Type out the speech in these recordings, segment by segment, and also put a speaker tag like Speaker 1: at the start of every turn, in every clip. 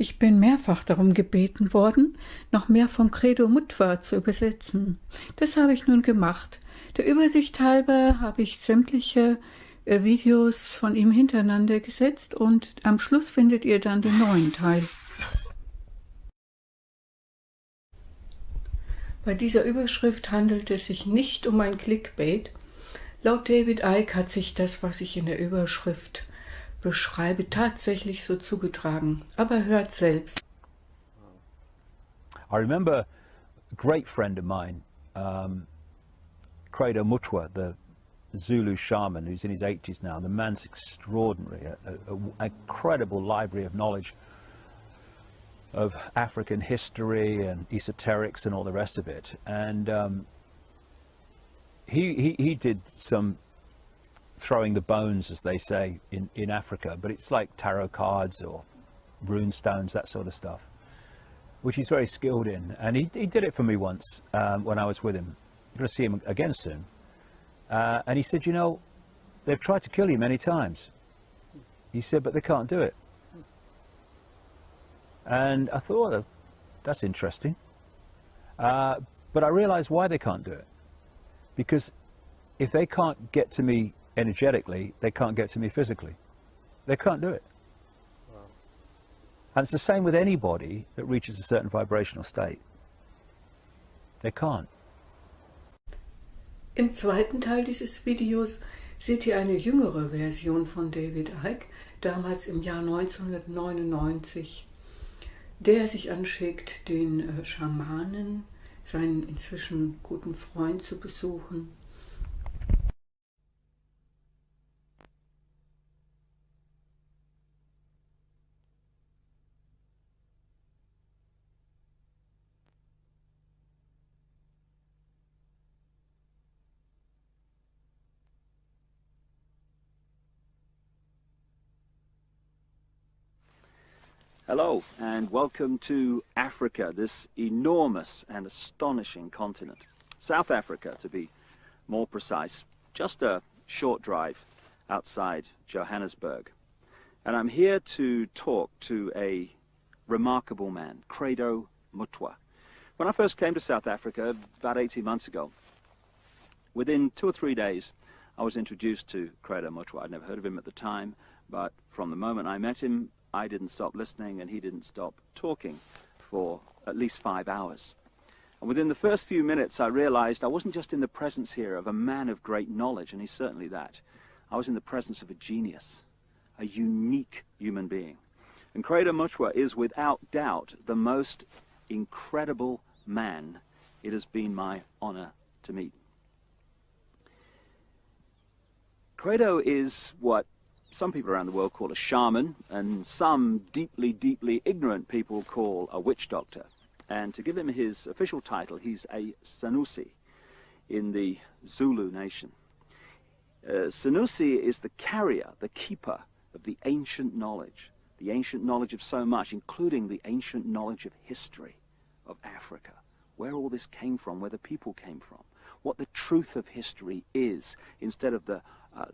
Speaker 1: Ich bin mehrfach darum gebeten worden, noch mehr vom Credo Mutwa zu übersetzen. Das habe ich nun gemacht. Der Übersicht halber habe ich sämtliche Videos von ihm hintereinander gesetzt und am Schluss findet ihr dann den neuen Teil. Bei dieser Überschrift handelt es sich nicht um ein Clickbait. Laut David Icke hat sich das, was ich in der Überschrift beschreibe, tatsächlich so zugetragen. Aber hört selbst.
Speaker 2: I remember a great friend of mine, Credo Mutwa, the Zulu shaman who's in his 80s now. The man's extraordinary, an incredible library of knowledge of African history and esoterics and all the rest of it. And he did some throwing the bones, as they say, in Africa, but it's like tarot cards or rune stones, that sort of stuff, which he's very skilled in. And he did it for me once when I was with him. I'm going to see him again soon. And he said, you know, they've tried to kill you many times. He said, but they can't do it. And I thought, oh, that's interesting. But I realized why they can't do it. Because if they can't get to me energetically, they can't get to me physically. They can't do it. Wow. And it's the same with anybody that reaches a certain vibrational state. They can't.
Speaker 1: Im zweiten Teil dieses Videos seht ihr eine jüngere Version von David Icke, damals im Jahr 1999, der sich anschickt, den Schamanen, seinen inzwischen guten Freund, zu besuchen.
Speaker 3: Hello and welcome to Africa, this enormous and astonishing continent. South Africa, to be more precise, just a short drive outside Johannesburg. And I'm here to talk to a remarkable man, Credo Mutwa. When I first came to South Africa about 18 months ago, within 2 or 3 days I was introduced to Credo Mutwa. I'd never heard of him at the time, but from the moment I met him, I didn't stop listening and he didn't stop talking for at least 5 hours. And within the first few minutes I realized I wasn't just in the presence here of a man of great knowledge, and he's certainly that. I was in the presence of a genius, a unique human being. And Credo Mutwa is without doubt the most incredible man it has been my honor to meet. Credo is what some people around the world call a shaman, and some deeply, deeply ignorant people call a witch doctor. And to give him his official title, he's a Sanusi in the Zulu nation. Sanusi is the carrier, the keeper of the ancient knowledge of so much, including the ancient knowledge of history of Africa, where all this came from, where the people came from, what the truth of history is, instead of the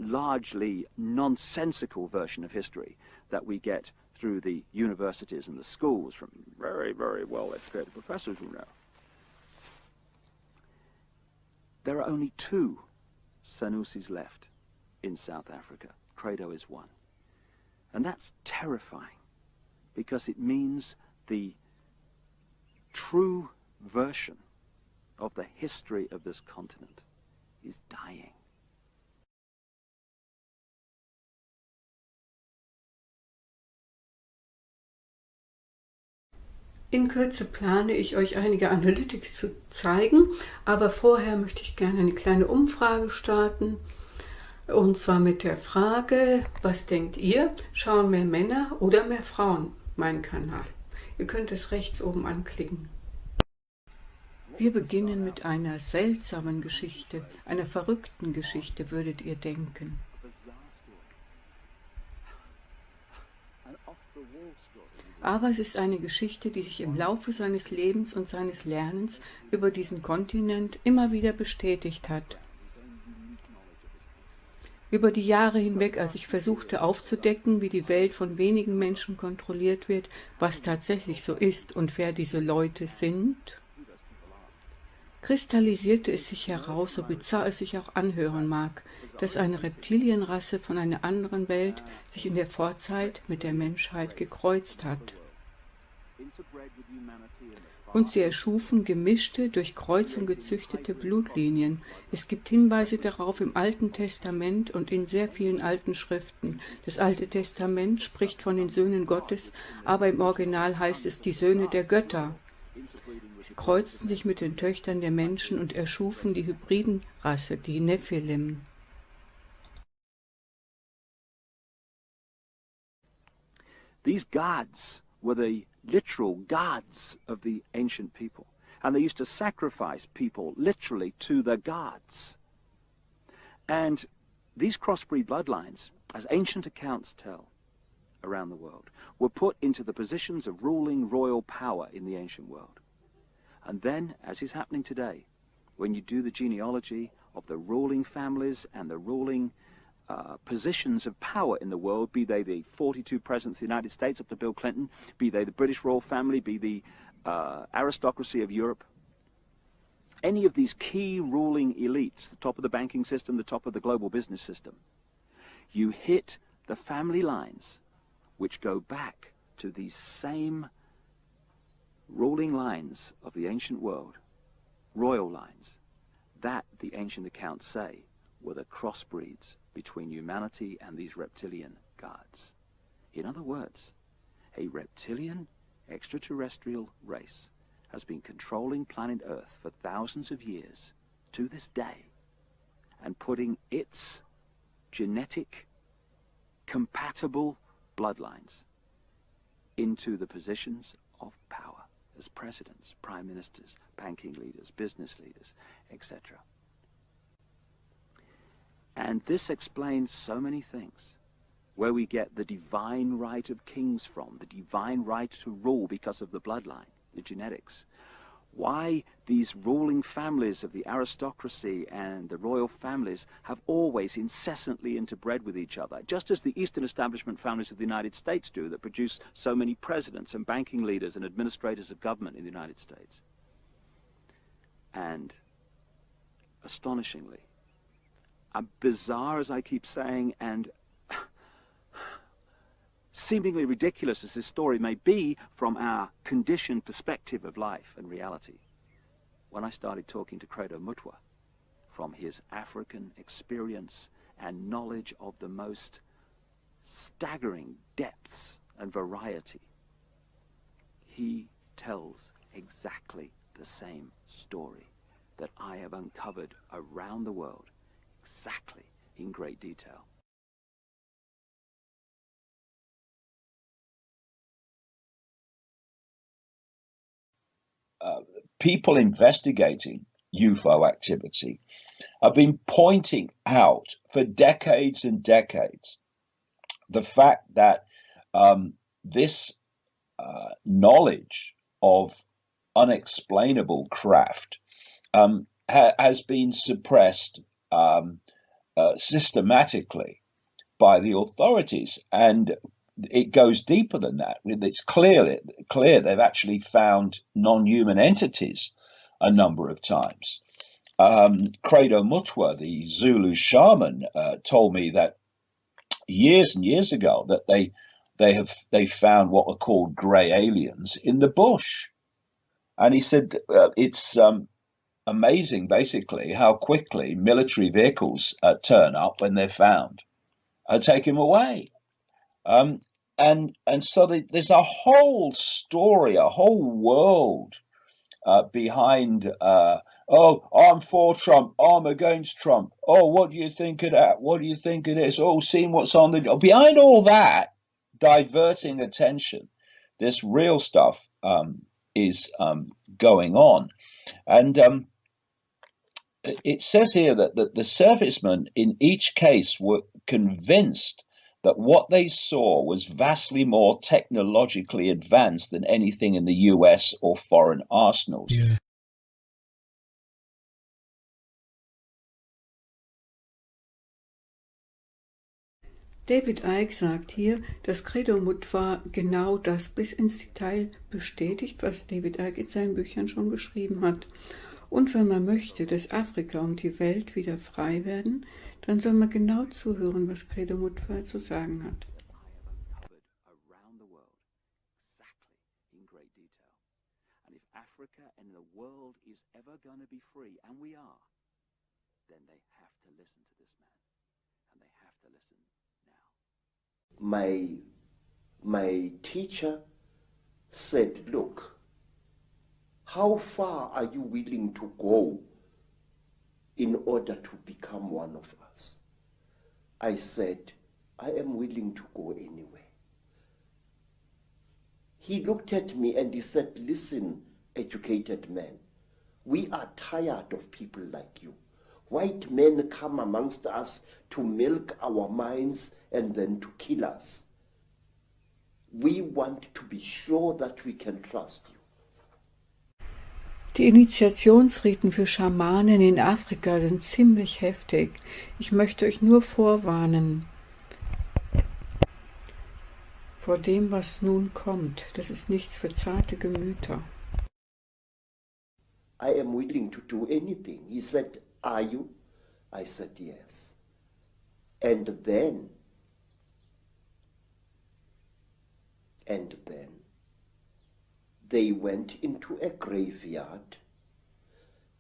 Speaker 3: largely nonsensical version of history that we get through the universities and the schools from very, very well-educated professors, you know. There are only 2 Sanusis left in South Africa. Credo is one. And that's terrifying, because it means the true version of the history of this continent is dying.
Speaker 1: In Kürze plane ich euch einige Analytics zu zeigen, aber vorher möchte ich gerne eine kleine Umfrage starten. Und zwar mit der Frage, was denkt ihr? Schauen mehr Männer oder mehr Frauen meinen Kanal? Ihr könnt es rechts oben anklicken. Wir beginnen mit einer seltsamen Geschichte, einer verrückten Geschichte, würdet ihr denken. Aber es ist eine Geschichte, die sich im Laufe seines Lebens und seines Lernens über diesen Kontinent immer wieder bestätigt hat. Über die Jahre hinweg, als ich versuchte aufzudecken, wie die Welt von wenigen Menschen kontrolliert wird, was tatsächlich so ist und wer diese Leute sind, kristallisierte es sich heraus, so bizarr es sich auch anhören mag, dass eine Reptilienrasse von einer anderen Welt sich in der Vorzeit mit der Menschheit gekreuzt hat. Und sie erschufen gemischte, durch Kreuzung gezüchtete Blutlinien. Es gibt Hinweise darauf im Alten Testament und in sehr vielen alten Schriften. Das Alte Testament spricht von den Söhnen Gottes, aber im Original heißt es die Söhne der Götter. Sie kreuzten sich mit den Töchtern der Menschen und erschufen die Hybridenrasse, die Nephilim.
Speaker 3: These gods were the literal gods of the ancient people. And they used to sacrifice people literally to the gods. And these crossbreed bloodlines, as ancient accounts tell around the world, were put into the positions of ruling royal power in the ancient world. And then, as is happening today, when you do the genealogy of the ruling families and the ruling positions of power in the world, be they the 42 presidents of the United States up to Bill Clinton, be they the British royal family, be the aristocracy of Europe, any of these key ruling elites, the top of the banking system, the top of the global business system, you hit the family lines which go back to these same ruling lines of the ancient world, royal lines, that the ancient accounts say were the crossbreeds between humanity and these reptilian gods. In other words, a reptilian extraterrestrial race has been controlling planet Earth for thousands of years to this day and putting its genetic compatible bloodlines into the positions of power as presidents, prime ministers, banking leaders, business leaders, etc. And this explains so many things, where we get the divine right of kings from, the divine right to rule because of the bloodline, the genetics. Why these ruling families of the aristocracy and the royal families have always incessantly interbred with each other, just as the Eastern establishment families of the United States do, that produce so many presidents and banking leaders and administrators of government in the United States. And astonishingly, bizarre as I keep saying, and seemingly ridiculous as this story may be from our conditioned perspective of life and reality, when I started talking to Credo Mutwa from his African experience and knowledge of the most staggering depths and variety, he tells exactly the same story that I have uncovered around the world, exactly in great detail.
Speaker 4: People investigating UFO activity have been pointing out for decades and decades the fact that this knowledge of unexplainable craft has been suppressed systematically by the authorities, and it goes deeper than that. It's clear they've actually found non-human entities a number of times. Credo Mutwa, the Zulu shaman, told me that years and years ago that they found what are called grey aliens in the bush, and he said it's amazing, basically, how quickly military vehicles turn up when they're found, take them away. And so there's a whole story, a whole world behind, oh, I'm for Trump, I'm against Trump. Oh, what do you think of that? What do you think of this? Oh, seeing what's on the... Behind all that, diverting attention, this real stuff is going on. And it says here that the servicemen in each case were convinced that what they saw was vastly more technologically advanced than anything in the US or foreign arsenals.
Speaker 5: Yeah.
Speaker 1: David Icke sagt hier, dass Credo Mutwa genau das bis ins Detail bestätigt, was David Icke in seinen Büchern schon geschrieben hat. Und wenn man möchte, dass Afrika und die Welt wieder frei werden, dann soll man genau zuhören, was Credo Mutwa zu sagen hat.
Speaker 3: Africa and the world is ever going to be free, and we are, then they have to listen to this man, and they have to listen now.
Speaker 5: My teacher said, look, how far are you willing to go in order to become one of us? I said, I am willing to go anywhere. He looked at me and he said, listen, educated man, we are tired of people like you. White men come amongst us to milk our minds and then to kill us. We want to be sure that we can trust you.
Speaker 1: Die Initiationsriten für Schamanen in Afrika sind ziemlich heftig. Ich möchte euch nur vorwarnen vor dem, was nun kommt. Das ist nichts für zarte Gemüter.
Speaker 5: I am willing to do anything. He said, are you? I said, yes. And then they went into a graveyard,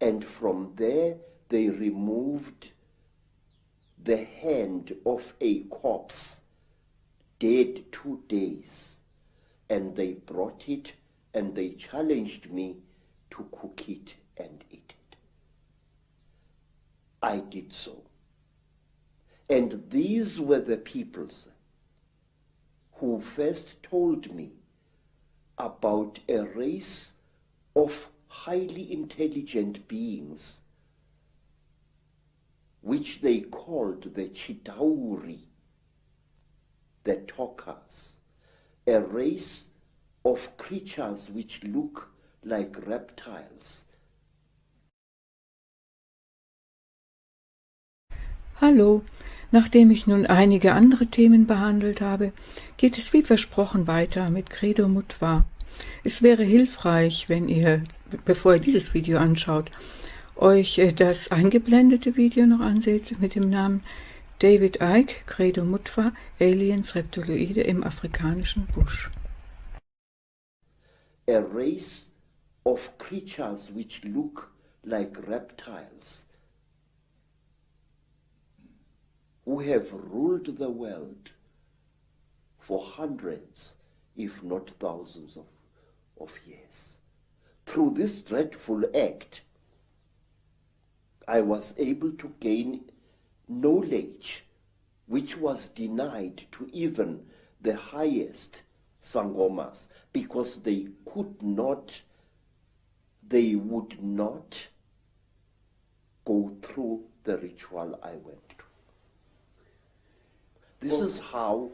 Speaker 5: and from there they removed the hand of a corpse, dead 2 days, and they brought it and they challenged me to cook it and eat it. I did so. And these were the peoples who first told me about a race of highly intelligent beings which they called the Chitauri, the talkers, a race of creatures which look like reptiles.
Speaker 1: Hallo, nachdem ich nun einige andere Themen behandelt habe, geht es wie versprochen weiter mit Credo Mutwa. Es wäre hilfreich, wenn ihr, bevor ihr dieses Video anschaut, euch das eingeblendete Video noch anseht mit dem Namen David Icke, Credo Mutwa, Aliens, Reptiloide im afrikanischen Busch.
Speaker 5: A race of creatures which look like reptiles, who have ruled the world for hundreds, if not thousands of years. Through this dreadful act, I was able to gain knowledge which was denied to even the highest sangomas, because they would not go through the ritual I went through. This is how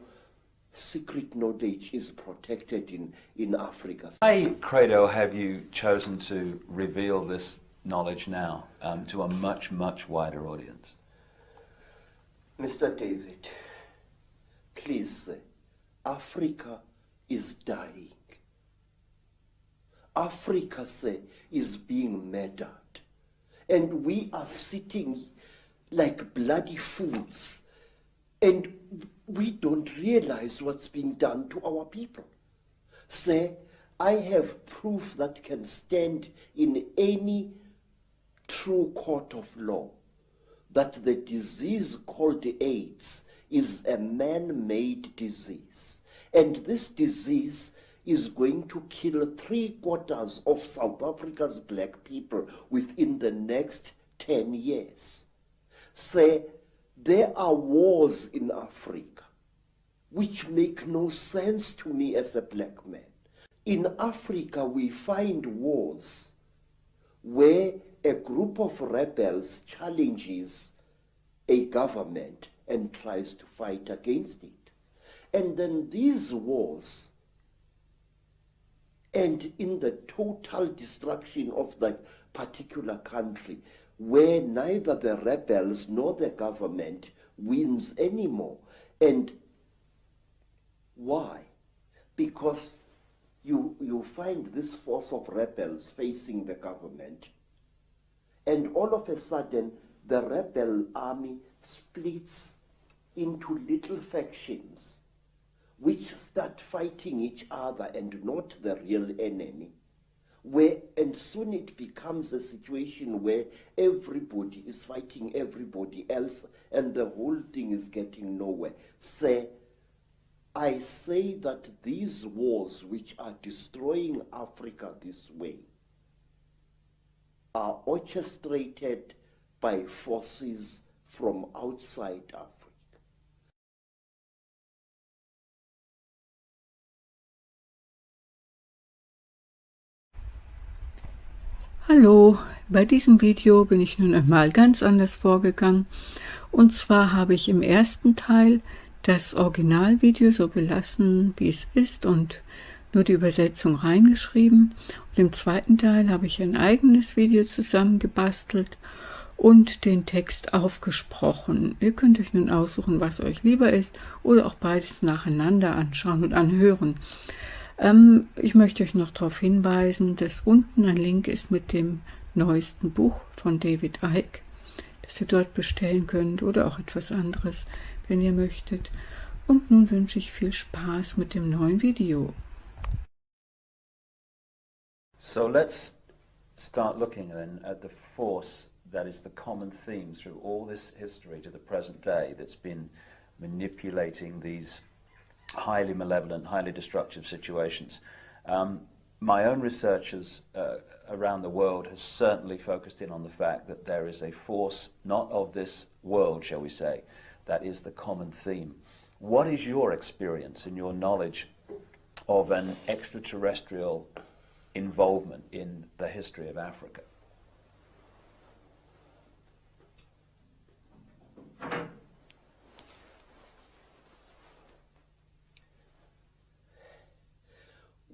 Speaker 5: secret knowledge is protected in Africa.
Speaker 3: Why, Credo, have you chosen to reveal this knowledge now to a much, much wider audience?
Speaker 5: Mr. David, please, Africa is dying. Africa is being murdered. And we are sitting like bloody fools. And we don't realize what's being done to our people. Sir, I have proof that can stand in any true court of law that the disease called AIDS is a man-made disease. And this disease is going to kill 3/4 of South Africa's black people within the next 10 years. Sir, there are wars in Africa which make no sense to me as a black man. In Africa, we find wars where a group of rebels challenges a government and tries to fight against it. And then these wars end in the total destruction of that particular country, where neither the rebels nor the government wins anymore. And Why? Because you find this force of rebels facing the government, and all of a sudden the rebel army splits into little factions which start fighting each other and not the real enemy. And soon it becomes a situation where everybody is fighting everybody else and the whole thing is getting nowhere. I say that these wars which are destroying Africa this way are orchestrated by forces from outside Africa.
Speaker 1: Hallo, bei diesem Video bin ich nun einmal ganz anders vorgegangen. Und zwar habe ich im ersten Teil das Originalvideo so belassen, wie es ist, und nur die Übersetzung reingeschrieben. Und im zweiten Teil habe ich ein eigenes Video zusammengebastelt und den Text aufgesprochen. Ihr könnt euch nun aussuchen, was euch lieber ist, oder auch beides nacheinander anschauen und anhören. Ich möchte euch noch darauf hinweisen, dass unten ein Link ist mit dem neuesten Buch von David Icke, das ihr dort bestellen könnt, oder auch etwas anderes, wenn ihr möchtet. Und nun wünsche ich viel Spaß mit dem neuen Video.
Speaker 2: So let's start looking then at the force that is the common theme through all this history to the present day that's been manipulating these highly malevolent, highly destructive situations. My own research around the world has certainly focused in on the fact that there is a force not of this world, shall we say, that is the common theme. What is your experience and your knowledge of an extraterrestrial involvement in the history of Africa?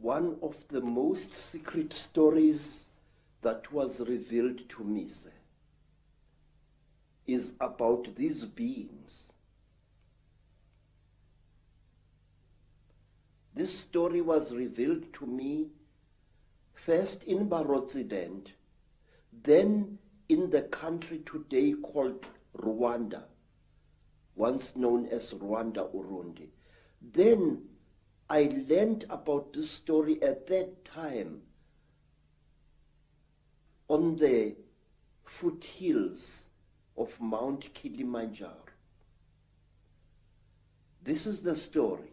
Speaker 5: One of the most secret stories that was revealed to me, sir, is about these beings. This story was revealed to me first in Barotsident, then in the country today called Rwanda, once known as Rwanda-Urundi. Then I learned about this story at that time on the foothills of Mount Kilimanjaro. This is the story,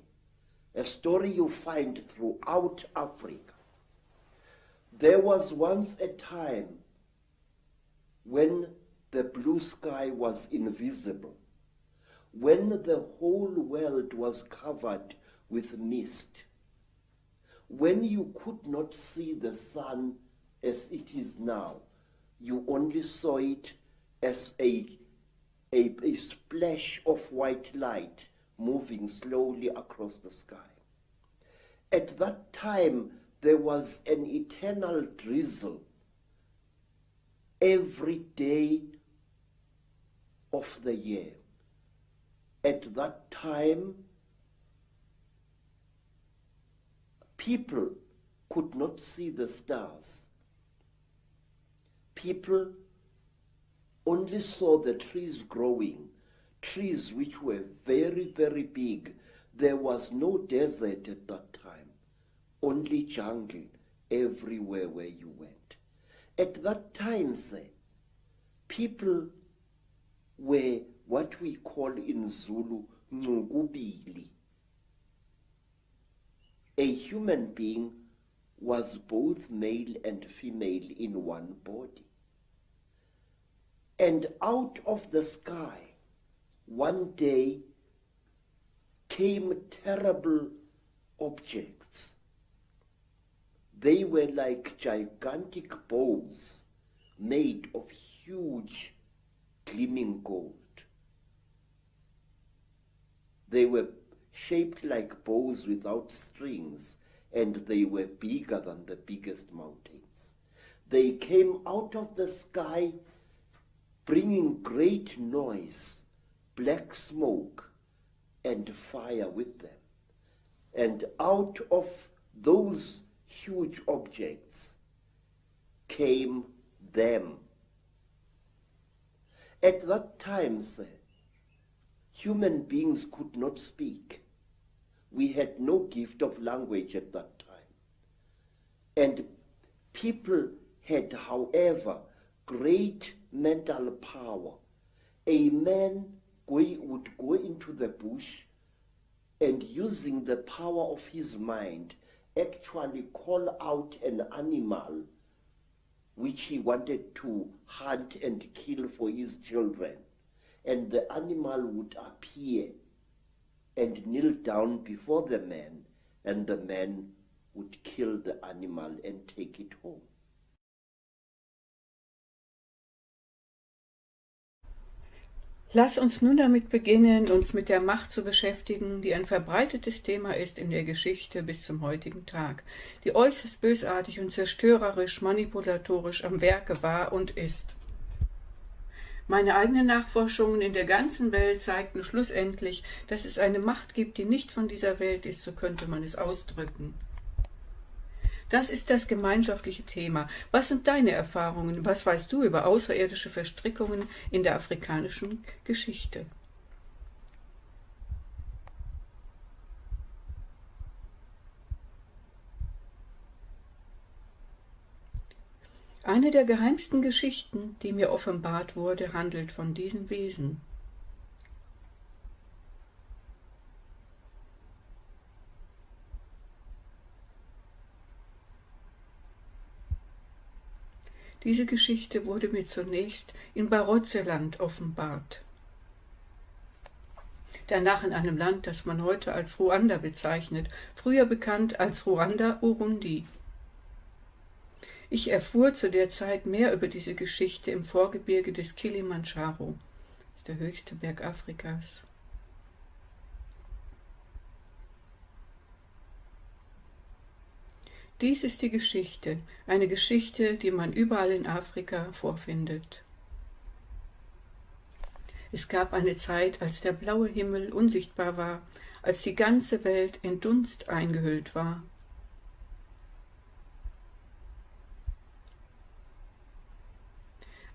Speaker 5: a story you find throughout Africa. There was once a time when the blue sky was invisible, when the whole world was covered with mist, when you could not see the sun as it is now, you only saw it as a splash of white light moving slowly across the sky. At that time, there was an eternal drizzle every day of the year. At that time, people could not see the stars. People only saw the trees growing, trees which were very, very big. There was no desert at that time, only jungle everywhere where you went. At that time, sir, people were what we call in Zulu, ngubili. A human being was both male and female in one body. And out of the sky, one day came terrible objects. They were like gigantic bows made of huge gleaming gold. They were shaped like bows without strings, and they were bigger than the biggest mountains. They came out of the sky bringing great noise, black smoke, and fire with them. And out of those huge objects came them. At that time, human beings could not speak. We had no gift of language at that time. And people had, however, great mental power. A man would go into the bush and, using the power of his mind, actually call out an animal which he wanted to hunt and kill for his children. And the animal would appear and kneel down before the man, and the man would kill the animal and take it home.
Speaker 1: Lass uns nun damit beginnen, uns mit der Macht zu beschäftigen, die ein verbreitetes Thema ist in der Geschichte bis zum heutigen Tag, die äußerst bösartig und zerstörerisch, manipulatorisch am Werke war und ist. Meine eigenen Nachforschungen in der ganzen Welt zeigten schlussendlich, dass es eine Macht gibt, die nicht von dieser Welt ist, so könnte man es ausdrücken. Das ist das gemeinschaftliche Thema. Was sind deine Erfahrungen? Was weißt du über außerirdische Verstrickungen in der afrikanischen Geschichte? Eine der geheimsten Geschichten, die mir offenbart wurde, handelt von diesen Wesen. Diese Geschichte wurde mir zunächst in Barotseland offenbart, danach in einem Land, das man heute als Ruanda bezeichnet, früher bekannt als Ruanda-Urundi. Ich erfuhr zu der Zeit mehr über diese Geschichte im Vorgebirge des Kilimandscharo, das ist der höchste Berg Afrikas. Dies ist die Geschichte, eine Geschichte, die man überall in Afrika vorfindet. Es gab eine Zeit, als der blaue Himmel unsichtbar war, als die ganze Welt in Dunst eingehüllt war.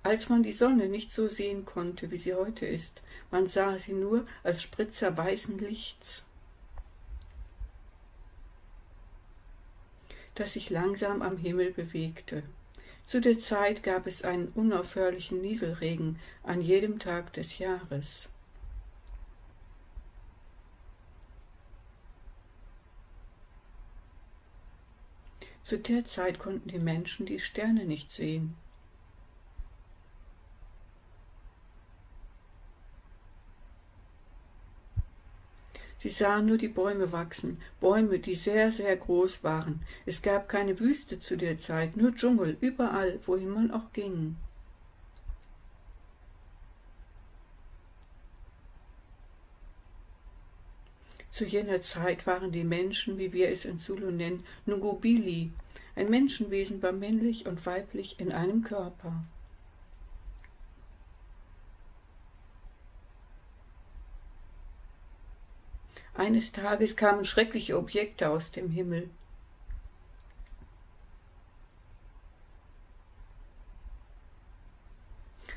Speaker 1: Als man die Sonne nicht so sehen konnte, wie sie heute ist, man sah sie nur als Spritzer weißen Lichts, das sich langsam am Himmel bewegte. Zu der Zeit gab es einen unaufhörlichen Nieselregen an jedem Tag des Jahres. Zu der Zeit konnten die Menschen die Sterne nicht sehen. Sie sahen nur die Bäume wachsen, Bäume, die sehr, sehr groß waren. Es gab keine Wüste zu der Zeit, nur Dschungel, überall, wohin man auch ging. Zu jener Zeit waren die Menschen, wie wir es in Zulu nennen, Ngubili. Ein Menschenwesen war männlich und weiblich in einem Körper. Eines Tages kamen schreckliche Objekte aus dem Himmel.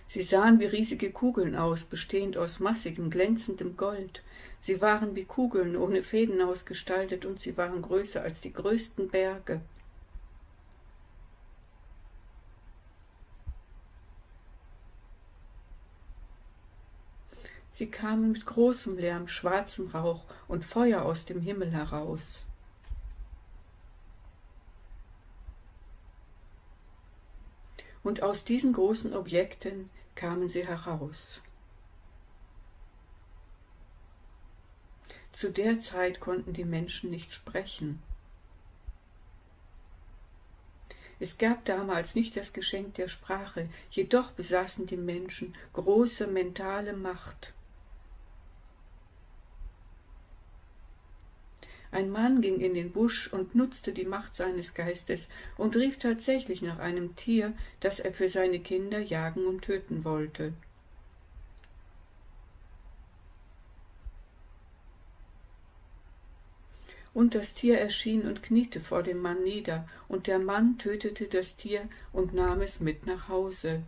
Speaker 1: Sie sahen wie riesige Kugeln aus, bestehend aus massigem, glänzendem Gold. Sie waren wie Kugeln ohne Fäden ausgestaltet und sie waren größer als die größten Berge. Sie kamen mit großem Lärm, schwarzem Rauch und Feuer aus dem Himmel heraus. Und aus diesen großen Objekten kamen sie heraus. Zu der Zeit konnten die Menschen nicht sprechen. Es gab damals nicht das Geschenk der Sprache, jedoch besaßen die Menschen große mentale Macht. Ein Mann ging in den Busch und nutzte die Macht seines Geistes und rief tatsächlich nach einem Tier, das er für seine Kinder jagen und töten wollte. Und das Tier erschien und kniete vor dem Mann nieder, und der Mann tötete das Tier und nahm es mit nach Hause.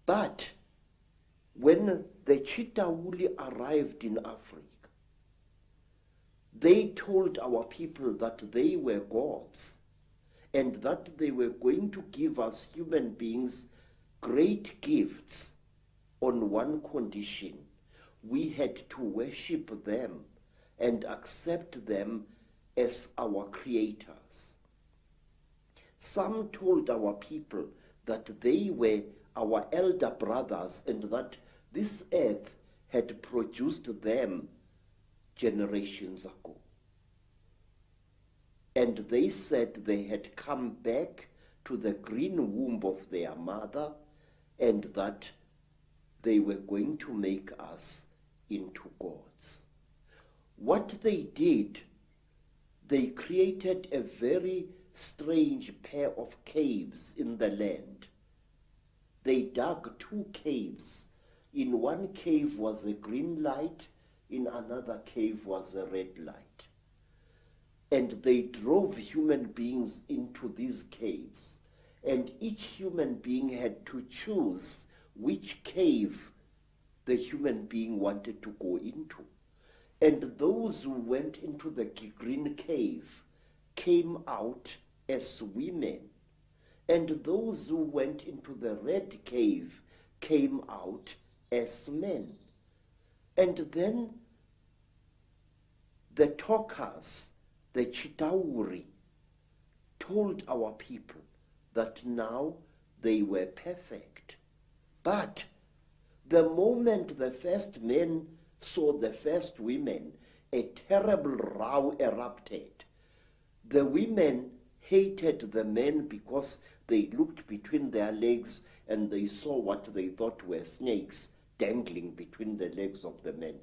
Speaker 5: But when the Chitauri arrived in Africa, they told our people that they were gods and that they were going to give us human beings great gifts on one condition. We had to worship them and accept them as our creators. Some told our people that they were our elder brothers and that this earth had produced them generations ago. And they said they had come back to the green womb of their mother and that they were going to make us into gods. What they did, they created a very strange pair of caves in the land. They dug 2 caves. In one cave was a green light, in another cave was a red light. And they drove human beings into these caves. And each human being had to choose which cave the human being wanted to go into. And those who went into the green cave came out as women. And those who went into the red cave came out as men. And then the talkers, the Chitauri, told our people that now they were perfect. But the moment the first men saw the first women, a terrible row erupted. The women hated the men because they looked between their legs and they saw what they thought were snakes dangling between the legs of the men.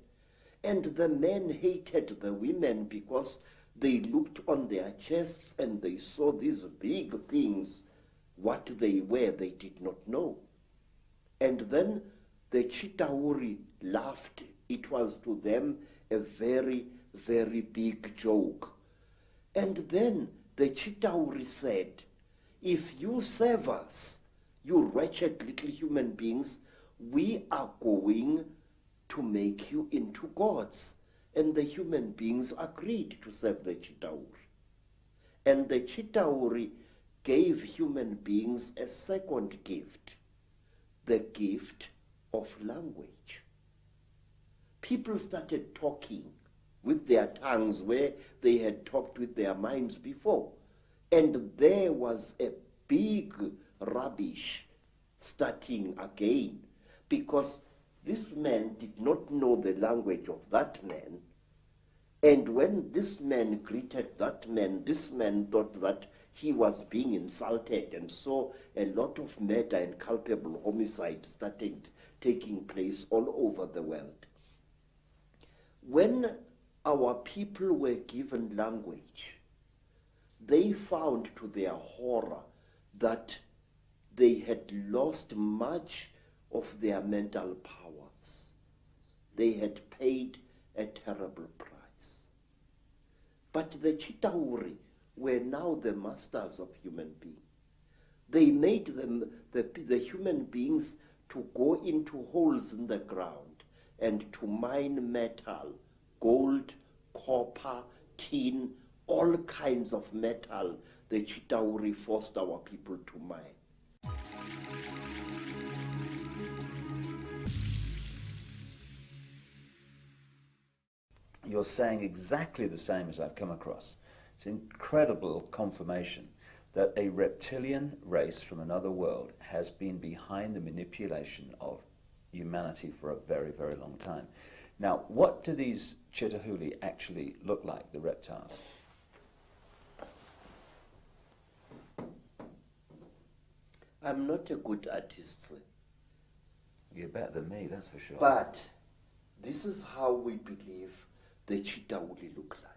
Speaker 5: And the men hated the women because they looked on their chests and they saw these big things. What they were, they did not know. And then the Chitauri laughed. It was to them a very, very big joke. And then the Chitauri said, if you serve us, you wretched little human beings, we are going to make you into gods. And the human beings agreed to serve the Chitauri. And the Chitauri gave human beings a second gift, the gift of language. People started talking with their tongues where they had talked with their minds before. And there was a big rubbish starting again, because this man did not know the language of that man. And when this man greeted that man, this man thought that he was being insulted, and so a lot of murder and culpable homicide started taking place all over the world. When our people were given language, they found to their horror that they had lost much of their mental powers. They had paid a terrible price. But the Chitauri were now the masters of human beings. They made them, the human beings, to go into holes in the ground and to mine metal, gold, copper, tin, all kinds of metal. The Chitauri forced our people to mine.
Speaker 2: You're saying exactly the same as I've come across. It's incredible confirmation that a reptilian race from another world has been behind the manipulation of humanity for a very, very long time. Now, what do these Chitauri actually look like, the reptiles?
Speaker 5: I'm not a good artist,
Speaker 2: You're better than me, that's for sure.
Speaker 5: but this is how we believe the Chitauri look like.